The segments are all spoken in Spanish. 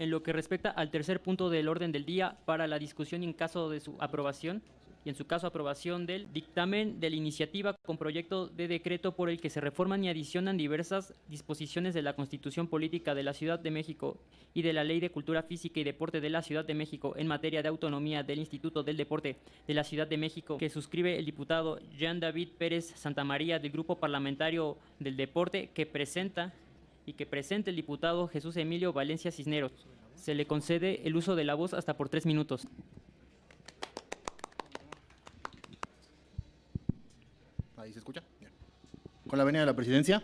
En lo que respecta al tercer punto del orden del día para la discusión y en caso de su aprobación, y en su caso aprobación del dictamen de la iniciativa con proyecto de decreto por el que se reforman y adicionan diversas disposiciones de la Constitución Política de la Ciudad de México y de la Ley de Cultura Física y Deporte de la Ciudad de México en materia de autonomía del Instituto del Deporte de la Ciudad de México, que suscribe el diputado Jean David Pérez Santamaría del Grupo Parlamentario del Deporte, que presenta el diputado Jesús Emilio Valencia Cisneros. Se le concede el uso de la voz hasta por 3 minutos. Ahí se escucha. Bien. Con la venia de la presidencia,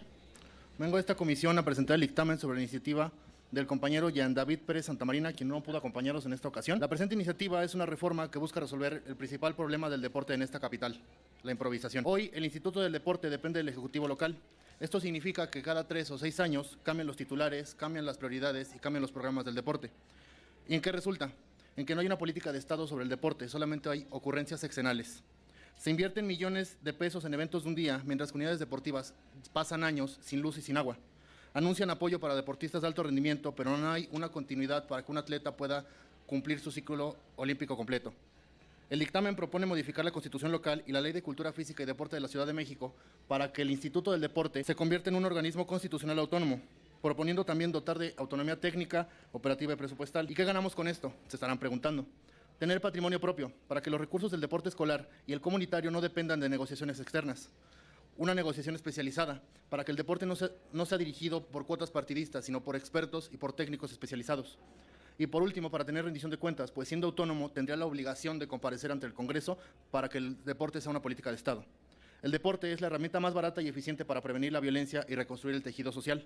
vengo a esta comisión a presentar el dictamen sobre la iniciativa del compañero Jean David Pérez Santamarina, quien no pudo acompañarnos en esta ocasión. La presente iniciativa es una reforma que busca resolver el principal problema del deporte en esta capital, la improvisación. Hoy, el Instituto del Deporte depende del Ejecutivo local. Esto significa que cada 3 o 6 años cambian los titulares, cambian las prioridades y cambian los programas del deporte. ¿Y en qué resulta? En que no hay una política de Estado sobre el deporte, solamente hay ocurrencias sexenales. Se invierten millones de pesos en eventos de un día, mientras que unidades deportivas pasan años sin luz y sin agua. Anuncian apoyo para deportistas de alto rendimiento, pero no hay una continuidad para que un atleta pueda cumplir su ciclo olímpico completo. El dictamen propone modificar la Constitución local y la Ley de Cultura Física y Deporte de la Ciudad de México para que el Instituto del Deporte se convierta en un organismo constitucional autónomo, proponiendo también dotar de autonomía técnica, operativa y presupuestal. ¿Y qué ganamos con esto? Se estarán preguntando. Tener patrimonio propio, para que los recursos del deporte escolar y el comunitario no dependan de negociaciones externas. Una negociación especializada, para que el deporte no sea dirigido por cuotas partidistas, sino por expertos y por técnicos especializados. Y por último, para tener rendición de cuentas, pues siendo autónomo tendría la obligación de comparecer ante el Congreso para que el deporte sea una política de Estado. El deporte es la herramienta más barata y eficiente para prevenir la violencia y reconstruir el tejido social.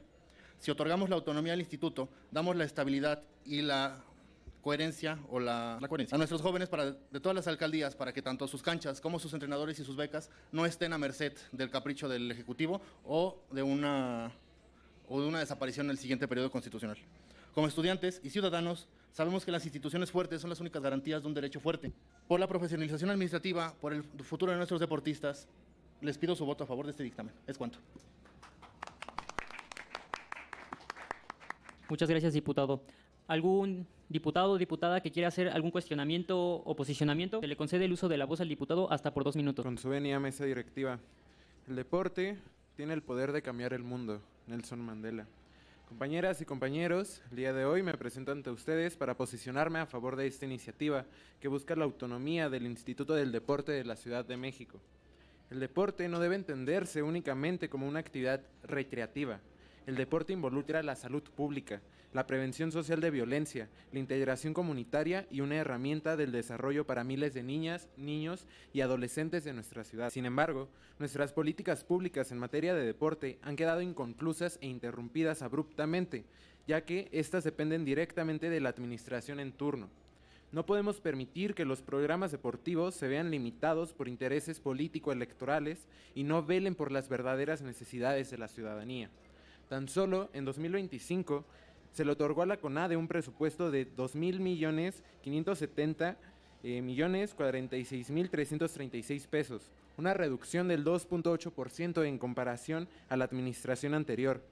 Si otorgamos la autonomía al instituto, damos la estabilidad y la coherencia a nuestros jóvenes de todas las alcaldías, para que tanto sus canchas como sus entrenadores y sus becas no estén a merced del capricho del Ejecutivo o de una desaparición en el siguiente periodo constitucional. Como estudiantes y ciudadanos, sabemos que las instituciones fuertes son las únicas garantías de un derecho fuerte. Por la profesionalización administrativa, por el futuro de nuestros deportistas, les pido su voto a favor de este dictamen. Es cuanto. Muchas gracias, diputado. ¿Algún diputado o diputada que quiera hacer algún cuestionamiento o posicionamiento? Se le concede el uso de la voz al diputado hasta por 2 minutos. Con su venia, mesa directiva. El deporte tiene el poder de cambiar el mundo. Nelson Mandela. Compañeras y compañeros, el día de hoy me presento ante ustedes para posicionarme a favor de esta iniciativa que busca la autonomía del Instituto del Deporte de la Ciudad de México. El deporte no debe entenderse únicamente como una actividad recreativa. El deporte involucra la salud pública, la prevención social de violencia, la integración comunitaria y una herramienta del desarrollo para miles de niñas, niños y adolescentes de nuestra ciudad. Sin embargo, nuestras políticas públicas en materia de deporte han quedado inconclusas e interrumpidas abruptamente, ya que éstas dependen directamente de la administración en turno. No podemos permitir que los programas deportivos se vean limitados por intereses político-electorales y no velen por las verdaderas necesidades de la ciudadanía. Tan solo en 2025 se le otorgó a la CONADE un presupuesto de 2.570.046.336 pesos, una reducción del 2.8% en comparación a la administración anterior.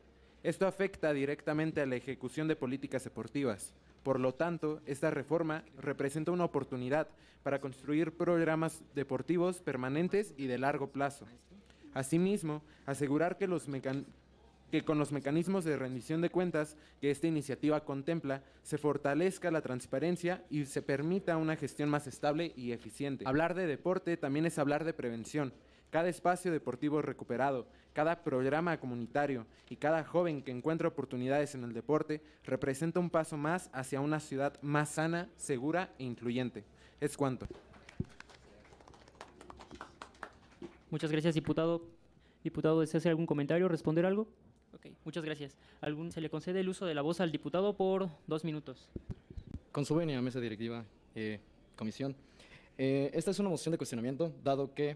Esto afecta directamente a la ejecución de políticas deportivas. Por lo tanto, esta reforma representa una oportunidad para construir programas deportivos permanentes y de largo plazo. Asimismo, asegurar que con los mecanismos de rendición de cuentas que esta iniciativa contempla, se fortalezca la transparencia y se permita una gestión más estable y eficiente. Hablar de deporte también es hablar de prevención. Cada espacio deportivo recuperado, cada programa comunitario y cada joven que encuentra oportunidades en el deporte representa un paso más hacia una ciudad más sana, segura e incluyente. Es cuanto. Muchas gracias, diputado. Diputado, ¿desea hacer algún comentario, responder algo? Ok, muchas gracias. Se le concede el uso de la voz al diputado por 2 minutos. Con su venia, mesa directiva, comisión. Esta es una moción de cuestionamiento, dado que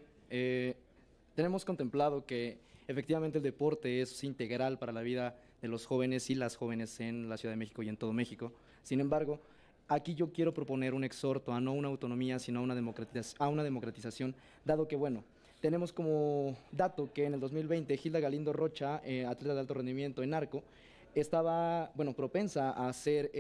tenemos contemplado que efectivamente el deporte es integral para la vida de los jóvenes y las jóvenes en la Ciudad de México y en todo México. Sin embargo, aquí yo quiero proponer un exhorto a no una autonomía, sino a una democratización, dado que, bueno, tenemos como dato que en el 2020 Gilda Galindo Rocha, atleta de alto rendimiento en arco, estaba, bueno, propensa a ser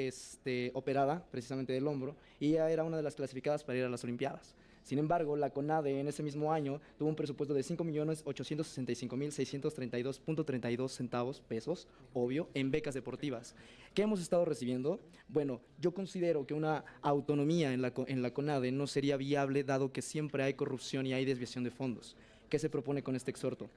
operada precisamente del hombro y ella era una de las clasificadas para ir a las Olimpiadas. Sin embargo, la CONADE en ese mismo año tuvo un presupuesto de 5.865.632.32 centavos pesos, obvio, en becas deportivas. ¿Qué hemos estado recibiendo? Bueno, yo considero que una autonomía en la CONADE no sería viable dado que siempre hay corrupción y hay desviación de fondos. ¿Qué se propone con este exhorto?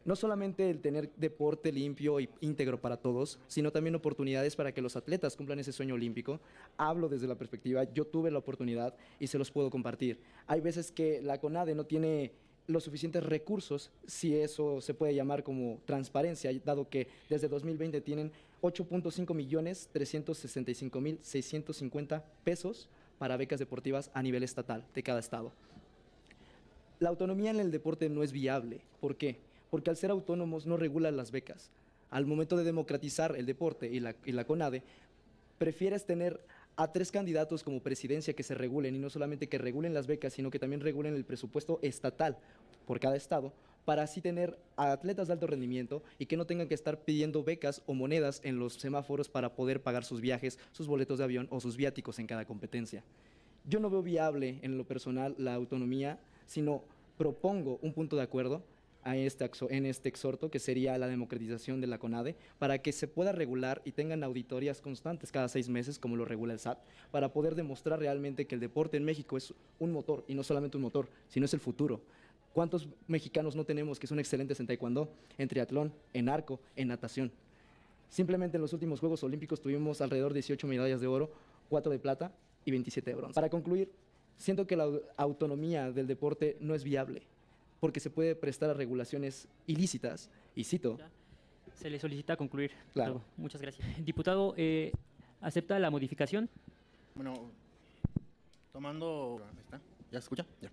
No solamente el tener deporte limpio e íntegro para todos, sino también oportunidades para que los atletas cumplan ese sueño olímpico. Hablo desde la perspectiva, yo tuve la oportunidad y se los puedo compartir. Hay veces que la CONADE no tiene los suficientes recursos, si eso se puede llamar como transparencia, dado que desde 2020 tienen 8.5.365.650 pesos para becas deportivas a nivel estatal de cada estado. La autonomía en el deporte no es viable. ¿Por qué? Porque al ser autónomos no regulan las becas. Al momento de democratizar el deporte y la CONADE, prefieres tener a 3 candidatos como presidencia que se regulen, y no solamente que regulen las becas, sino que también regulen el presupuesto estatal por cada estado, para así tener a atletas de alto rendimiento y que no tengan que estar pidiendo becas o monedas en los semáforos para poder pagar sus viajes, sus boletos de avión o sus viáticos en cada competencia. Yo no veo viable en lo personal la autonomía, sino propongo un punto de acuerdo en este exhorto, que sería la democratización de la CONADE, para que se pueda regular y tengan auditorías constantes cada 6 meses, como lo regula el SAT, para poder demostrar realmente que el deporte en México es un motor, y no solamente un motor, sino es el futuro. ¿Cuántos mexicanos no tenemos que son excelentes en taekwondo, en triatlón, en arco, en natación? Simplemente en los últimos Juegos Olímpicos tuvimos alrededor de 18 medallas de oro, 4 de plata y 27 de bronce. Para concluir, siento que la autonomía del deporte no es viable, porque se puede prestar a regulaciones ilícitas, y cito. Se le solicita concluir. Claro. Diputado. Muchas gracias. Diputado, ¿acepta la modificación? Bueno, tomando... Ahí está. ¿Ya se escucha? Ya.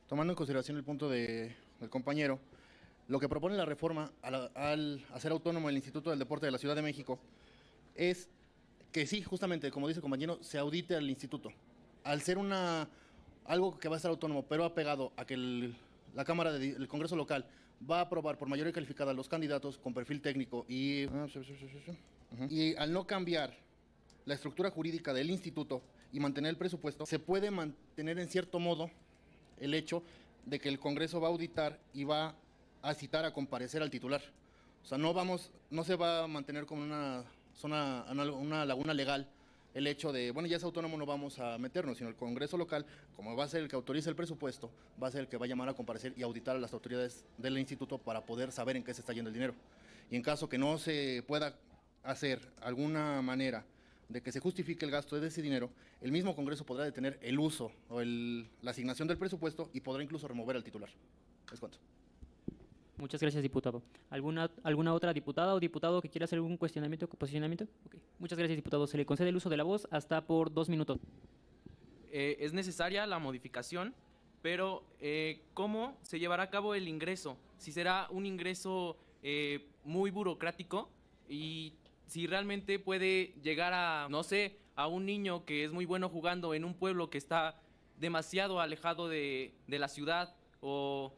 Tomando en consideración el punto del compañero, lo que propone la reforma al hacer autónomo el Instituto del Deporte de la Ciudad de México es que sí, justamente, como dice el compañero, se audite al instituto. Al ser algo que va a estar autónomo, pero apegado a que la Cámara del Congreso local va a aprobar por mayoría calificada a los candidatos con perfil técnico y al no cambiar la estructura jurídica del instituto y mantener el presupuesto, se puede mantener en cierto modo el hecho de que el Congreso va a auditar y va a citar a comparecer al titular. O sea, no se va a mantener como una laguna legal el hecho de, bueno, ya es autónomo, no vamos a meternos, sino el Congreso local, como va a ser el que autoriza el presupuesto, va a ser el que va a llamar a comparecer y auditar a las autoridades del instituto para poder saber en qué se está yendo el dinero. Y en caso que no se pueda hacer alguna manera de que se justifique el gasto de ese dinero, el mismo Congreso podrá detener el uso o la asignación del presupuesto y podrá incluso remover al titular. Es cuanto. Muchas gracias, diputado. ¿Alguna otra diputada o diputado que quiera hacer algún cuestionamiento o posicionamiento? Okay. Muchas gracias, diputado. Se le concede el uso de la voz hasta por 2 minutos. Es necesaria la modificación, pero ¿cómo se llevará a cabo el ingreso? Si será un ingreso muy burocrático y si realmente puede llegar a, no sé, a un niño que es muy bueno jugando en un pueblo que está demasiado alejado de la ciudad o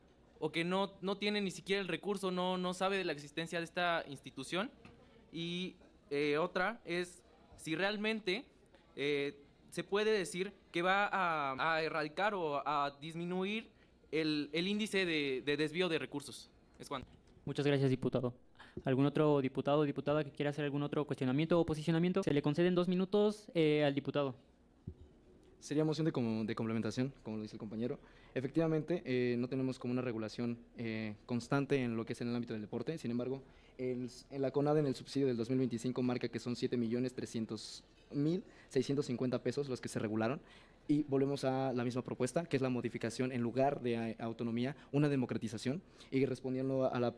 que no tiene ni siquiera el recurso, no sabe de la existencia de esta institución. Y otra es si realmente se puede decir que va a erradicar o a disminuir el índice de desvío de recursos. Es cuanto. Muchas gracias, diputado. ¿Algún otro diputado o diputada que quiera hacer algún otro cuestionamiento o posicionamiento? Se le conceden 2 minutos al diputado. Sería moción de complementación, como lo dice el compañero. Efectivamente, no tenemos como una regulación constante en lo que es en el ámbito del deporte. Sin embargo, en la CONADE, en el subsidio del 2025, marca que son 7.300.650 pesos los que se regularon. Y volvemos a la misma propuesta, que es la modificación en lugar de autonomía, una democratización, y respondiendo a la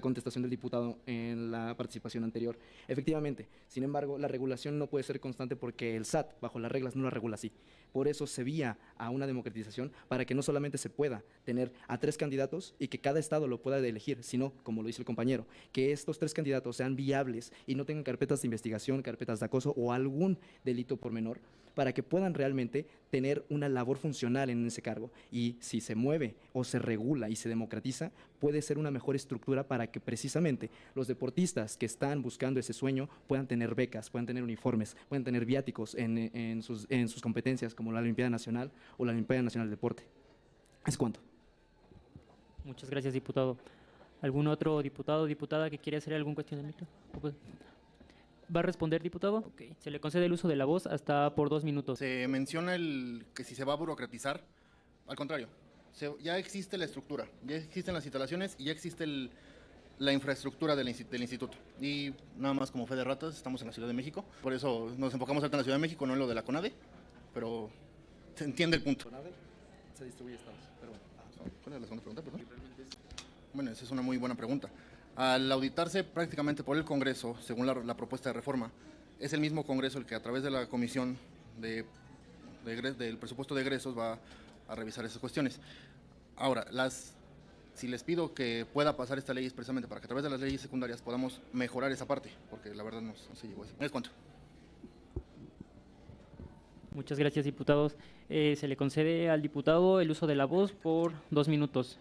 contestación del diputado en la participación anterior. Efectivamente, sin embargo, la regulación no puede ser constante porque el SAT, bajo las reglas, no la regula así. Por eso se vía a una democratización para que no solamente se pueda tener a 3 candidatos y que cada estado lo pueda elegir, sino, como lo dice el compañero, que estos 3 candidatos sean viables y no tengan carpetas de investigación, carpetas de acoso o algún delito por menor, para que puedan realmente realmente tener una labor funcional en ese cargo. Y si se mueve o se regula y se democratiza, puede ser una mejor estructura para que precisamente los deportistas que están buscando ese sueño puedan tener becas, puedan tener uniformes, puedan tener viáticos en sus competencias como la Olimpiada Nacional o la Olimpiada Nacional de Deporte. Es cuanto. Muchas gracias, diputado. ¿Algún otro diputado o diputada que quiera hacer algún cuestionamiento? ¿Va a responder, diputado? Ok. Se le concede el uso de la voz hasta por 2 minutos. Se menciona que si se va a burocratizar, al contrario, ya existe la estructura, ya existen las instalaciones y ya existe la infraestructura del instituto. Y nada más como fe de ratas, estamos en la Ciudad de México, por eso nos enfocamos acá en la Ciudad de México, no en lo de la CONADE, pero se entiende el punto. Se distribuye estados, pero bueno. ¿Cuál es la segunda pregunta, perdón? Bueno, esa es una muy buena pregunta. Al auditarse prácticamente por el Congreso, según la propuesta de reforma, es el mismo Congreso el que a través de la Comisión del Presupuesto de Egresos va a revisar esas cuestiones. Ahora, si les pido que pueda pasar esta ley es precisamente para que a través de las leyes secundarias podamos mejorar esa parte, porque la verdad no se llegó a eso. ¿Es cuánto? Muchas gracias, diputados. Se le concede al diputado el uso de la voz por 2 minutos.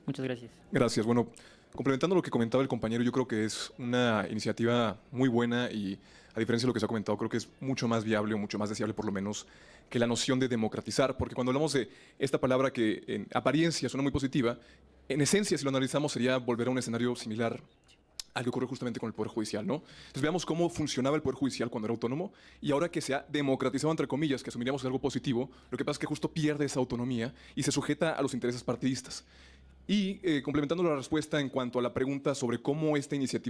Muchas gracias. Gracias. Bueno, complementando lo que comentaba el compañero, yo creo que es una iniciativa muy buena y, a diferencia de lo que se ha comentado, creo que es mucho más viable o mucho más deseable, por lo menos, que la noción de democratizar, porque cuando hablamos de esta palabra que en apariencia suena muy positiva, en esencia, si lo analizamos, sería volver a un escenario similar al que ocurre justamente con el Poder Judicial, ¿no? Entonces veamos cómo funcionaba el Poder Judicial cuando era autónomo y ahora que se ha democratizado, entre comillas, que asumiríamos que es algo positivo, lo que pasa es que justo pierde esa autonomía y se sujeta a los intereses partidistas. Y complementando la respuesta en cuanto a la pregunta sobre cómo esta iniciativa